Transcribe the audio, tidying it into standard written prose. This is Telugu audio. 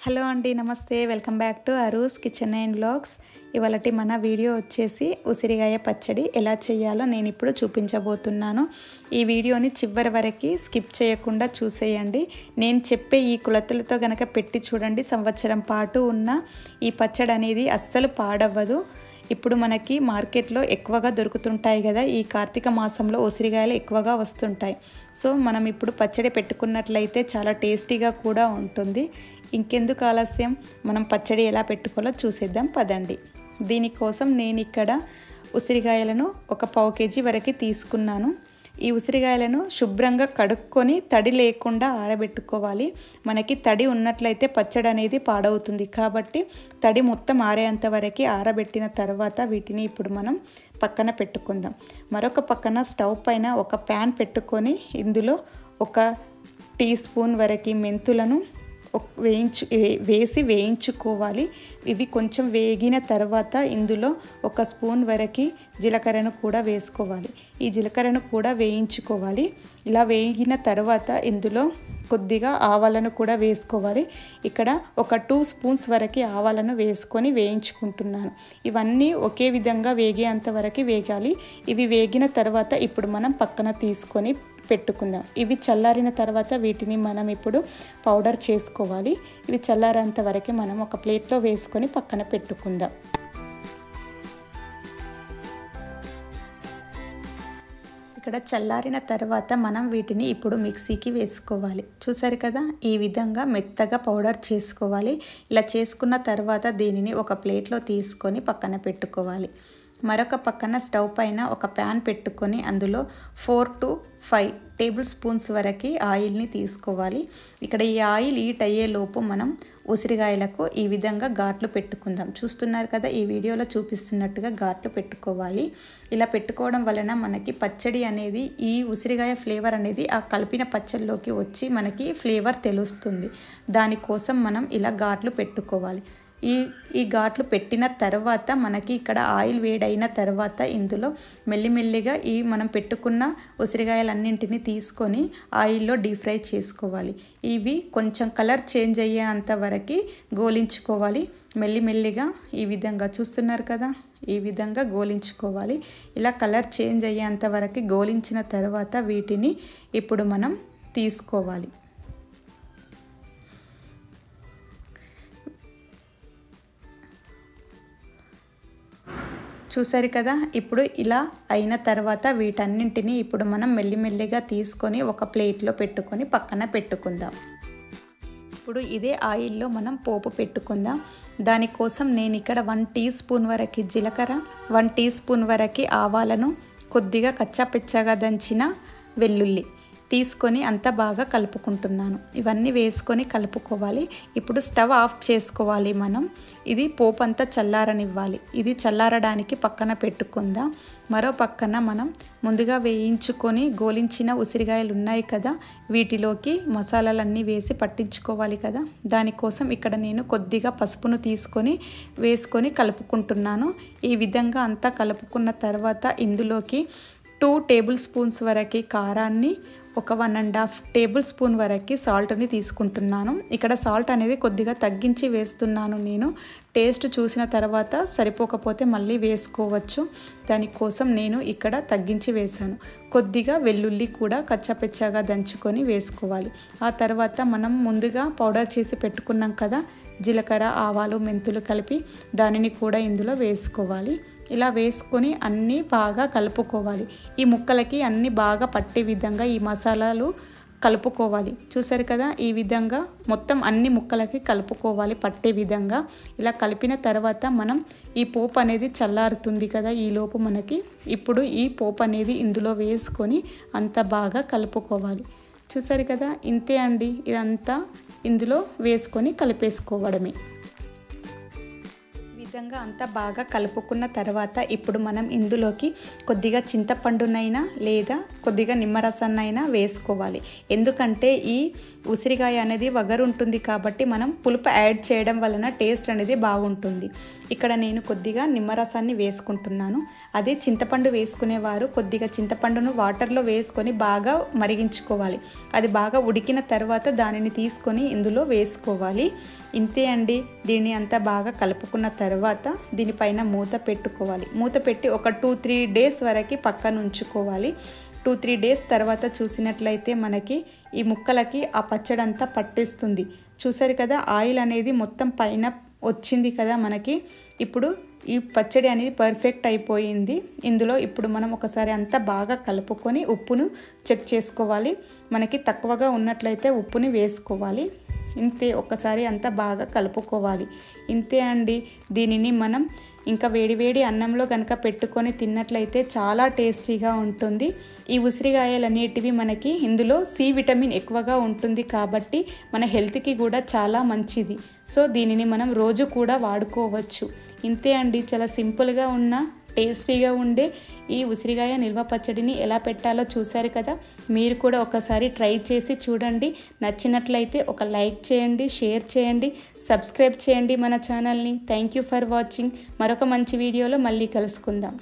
హలో అండి, నమస్తే. Welcome back to Aru's kitchen and vlogs. ఇవాళటి మన వీడియో వచ్చేసి ఉసిరికాయ పచ్చడి ఎలా చేయాలో నేను ఇప్పుడు చూపించబోతున్నాను. ఈ వీడియోని చివరి వరకు స్కిప్ చేయకుండా చూసేయండి. నేను చెప్పే ఈ కొలతలతో గనక పెట్టి చూడండి, సంవత్సరం పాటు ఉన్న ఈ పచ్చడి అనేది అస్సలు పాడవ్వదు. ఇప్పుడు మనకి మార్కెట్లో ఎక్కువగా దొరుకుతుంటాయి కదా, ఈ కార్తీక మాసంలో ఉసిరికాయలు ఎక్కువగా వస్తుంటాయి. సో మనం ఇప్పుడు పచ్చడి పెట్టుకున్నట్లయితే చాలా టేస్టీగా కూడా ఉంటుంది. ఇంకెందుకు ఆలస్యం, మనం పచ్చడి ఎలా పెట్టుకోవాలో చూసేద్దాం పదండి. దీనికోసం నేను ఇక్కడ ఉసిరికాయలను ఒక పావు కేజీ వరకు తీసుకున్నాను. ఈ ఉసిరికాయలను శుభ్రంగా కడుక్కొని తడి లేకుండా ఆరబెట్టుకోవాలి. మనకి తడి ఉన్నట్లయితే పచ్చడి అనేది పాడవుతుంది, కాబట్టి తడి మొత్తం ఆరేంత వరకు ఆరబెట్టిన తర్వాత వీటిని ఇప్పుడు మనం పక్కన పెట్టుకుందాం. మరొక పక్కన స్టవ్ పైన ఒక ప్యాన్ పెట్టుకొని ఇందులో 1 టీ స్పూన్ వరకు మెంతులను వేసి వేయించుకోవాలి. ఇవి కొంచెం వేగిన తర్వాత ఇందులో 1 స్పూన్ వరకు జీలకర్రను కూడా వేసుకోవాలి. ఈ జీలకర్రను కూడా వేయించుకోవాలి. ఇలా వేగిన తర్వాత ఇందులో కొద్దిగా ఆవాలను కూడా వేసుకోవాలి. ఇక్కడ ఒక 2 స్పూన్స్ వరకు ఆవాలను వేసుకొని వేయించుకుంటున్నాను. ఇవన్నీ ఒకే విధంగా వేగేంత వరకు వేగాలి. ఇవి వేగిన తర్వాత ఇప్పుడు మనం పక్కన తీసుకొని పెట్టుకుందాం. ఇవి చల్లారిన తర్వాత వీటిని మనం ఇప్పుడు పౌడర్ చేసుకోవాలి. ఇవి చల్లారేంత వరకు మనం ఒక ప్లేట్లో వేసుకొని పక్కన పెట్టుకుందాం. ఇక్కడ చల్లారిన తర్వాత మనం వీటిని ఇప్పుడు మిక్సీకి వేసుకోవాలి. చూసారు కదా, ఈ విధంగా మెత్తగా పౌడర్ చేసుకోవాలి. ఇలా చేసుకున్న తర్వాత దీనిని ఒక ప్లేట్లో తీసుకొని పక్కన పెట్టుకోవాలి. మరొక పక్కన స్టవ్ పైన ఒక ప్యాన్ పెట్టుకొని అందులో 4 to 5 టేబుల్ స్పూన్స్ వరకు ఆయిల్ని తీసుకోవాలి. ఇక్కడ ఈ ఆయిల్ హీట్ అయ్యే లోపు మనం ఉసిరికాయలకు ఈ విధంగా ఘాట్లు పెట్టుకుందాం. చూస్తున్నారు కదా, ఈ వీడియోలో చూపిస్తున్నట్టుగా ఘాట్లు పెట్టుకోవాలి. ఇలా పెట్టుకోవడం వలన మనకి పచ్చడి అనేది, ఈ ఉసిరికాయ ఫ్లేవర్ అనేది ఆ కలిపిన పచ్చడిలోకి వచ్చి మనకి ఫ్లేవర్ తెలుస్తుంది. దానికోసం మనం ఇలా ఘాట్లు పెట్టుకోవాలి. ఈ ఘాట్లు పెట్టిన తర్వాత మనకి ఇక్కడ ఆయిల్ వేడైన తర్వాత ఇందులో మెల్లిమెల్లిగా ఈ మనం పెట్టుకున్న ఉసిరికాయలన్నింటినీ తీసుకొని ఆయిల్లో డీప్ ఫ్రై చేసుకోవాలి. ఇవి కొంచెం కలర్ చేంజ్ అయ్యేంత వరకు గోలించుకోవాలి. మెల్లిమెల్లిగా ఈ విధంగా చూస్తున్నారు కదా, ఈ విధంగా గోలించుకోవాలి. ఇలా కలర్ చేంజ్ అయ్యేంత వరకు గోలించిన తర్వాత వీటిని ఇప్పుడు మనం తీసుకోవాలి. చూసారు కదా, ఇప్పుడు ఇలా అయిన తర్వాత వీటన్నింటినీ ఇప్పుడు మనం మెల్లిమెల్లిగా తీసుకొని ఒక ప్లేట్లో పెట్టుకొని పక్కన పెట్టుకుందాం. ఇప్పుడు ఇదే ఆయిల్లో మనం పోపు పెట్టుకుందాం. దానికోసం నేను ఇక్కడ 1 టీ స్పూన్ వరకు జీలకర్ర, 1 టీ స్పూన్ వరకు ఆవాలను, కొద్దిగా కచ్చాపిచ్చాగా దంచిన వెల్లుల్లి తీసుకొని అంతా బాగా కలుపుకుంటున్నాను. ఇవన్నీ వేసుకొని కలుపుకోవాలి. ఇప్పుడు స్టవ్ ఆఫ్ చేసుకోవాలి. మనం ఇది పోపు అంతా చల్లారనివ్వాలి. ఇది చల్లారడానికి పక్కన పెట్టుకుందాం. మరో పక్కన మనం ముందుగా వేయించుకొని గోలించిన ఉసిరికాయలు ఉన్నాయి కదా, వీటిలోకి మసాలాలన్నీ వేసి పట్టించుకోవాలి కదా. దానికోసం ఇక్కడ నేను కొద్దిగా పసుపును తీసుకొని వేసుకొని కలుపుకుంటున్నాను. ఈ విధంగా అంతా కలుపుకున్న తర్వాత ఇందులోకి 2 టేబుల్ స్పూన్స్ వరకు కారాన్ని, ఒక 1.5 టేబుల్ స్పూన్ వరకు సాల్ట్ని తీసుకుంటున్నాను. ఇక్కడ సాల్ట్ అనేది కొద్దిగా తగ్గించి వేస్తున్నాను నేను. టేస్ట్ చూసిన తర్వాత సరిపోకపోతే మళ్ళీ వేసుకోవచ్చు. దానికోసం నేను ఇక్కడ తగ్గించి వేశాను. కొద్దిగా వెల్లుల్లి కూడా కచ్చాపెచ్చాగా దంచుకొని వేసుకోవాలి. ఆ తర్వాత మనం ముందుగా పౌడర్ చేసి పెట్టుకున్నాం కదా, జీలకర్ర, ఆవాలు, మెంతులు కలిపి దానిని కూడా ఇందులో వేసుకోవాలి. ఇలా వేసుకొని అన్నీ బాగా కలుపుకోవాలి. ఈ ముక్కలకి అన్నీ బాగా పట్టే విధంగా ఈ మసాలాలు కలుపుకోవాలి. చూసారు కదా, ఈ విధంగా మొత్తం అన్ని ముక్కలకి కలుపుకోవాలి పట్టే విధంగా. ఇలా కలిపిన తర్వాత మనం ఈ పోపు అనేది చల్లారుతుంది కదా, ఈ లోపు మనకి ఇప్పుడు ఈ పోపు అనేది ఇందులో వేసుకొని అంత బాగా కలుపుకోవాలి. చూసారు కదా, ఇంతే అండి. ఇదంతా ఇందులో వేసుకొని కలిపేసుకోవడమే. విధంగా అంతా బాగా కలుపుకున్న తర్వాత ఇప్పుడు మనం ఇందులోకి కొద్దిగా చింతపండునైనా లేదా కొద్దిగా నిమ్మరసాన్నైనా వేసుకోవాలి. ఎందుకంటే ఈ ఉసిరికాయ అనేది వగరు ఉంటుంది కాబట్టి మనం పులుపు యాడ్ చేయడం వలన టేస్ట్ అనేది బాగుంటుంది. ఇక్కడ నేను కొద్దిగా నిమ్మరసాన్ని వేసుకుంటున్నాను. అదే చింతపండు వేసుకునేవారు కొద్దిగా చింతపండును వాటర్లో వేసుకొని బాగా మరిగించుకోవాలి. అది బాగా ఉడికిన తర్వాత దానిని తీసుకొని ఇందులో వేసుకోవాలి. ఇంతే అండి. దీన్ని అంతా బాగా కలుపుకున్న తర్వాత దీనిపైన మూత పెట్టుకోవాలి. మూత పెట్టి ఒక 2-3 డేస్ వరకు పక్కన ఉంచుకోవాలి. 2-3 డేస్ తర్వాత చూసినట్లయితే మనకి ఈ ముక్కలకి ఆ పచ్చడి అంతా పట్టేస్తుంది. చూసారు కదా, ఆయిల్ అనేది మొత్తం పైన వచ్చింది కదా మనకి. ఇప్పుడు ఈ పచ్చడి అనేది పర్ఫెక్ట్ అయిపోయింది. ఇందులో ఇప్పుడు మనం ఒకసారి అంతా బాగా కలుపుకొని ఉప్పును చెక్ చేసుకోవాలి. మనకి తక్కువగా ఉన్నట్లయితే ఉప్పుని వేసుకోవాలి. ఇంతే, ఒకసారి అంతా బాగా కలుపుకోవాలి. ఇంతే అండి. దీనిని మనం ఇంకా వేడివేడి అన్నంలో కనుక పెట్టుకొని తిన్నట్లయితే చాలా టేస్టీగా ఉంటుంది. ఈ ఉసిరికాయలు అనేటివి మనకి ఇందులో సి విటమిన్ ఎక్కువగా ఉంటుంది కాబట్టి మన హెల్త్కి కూడా చాలా మంచిది. సో దీనిని మనం రోజు కూడా వాడుకోవచ్చు. ఇంతే అండి. చాలా సింపుల్గా ఉన్న టేస్టీగా ఉండే ఈ ఉసిరికాయ నిల్వ పచ్చడిని ఎలా పెట్టాలో చూశారు కదా. మీరు కూడా ఒకసారి ట్రై చేసి చూడండి. నచ్చినట్లయితే ఒక లైక్ చేయండి, షేర్ చేయండి, సబ్స్క్రైబ్ చేయండి మన ఛానల్ని. Thank you for watching. మరొక మంచి వీడియోలో మళ్ళీ కలుసుకుందాం.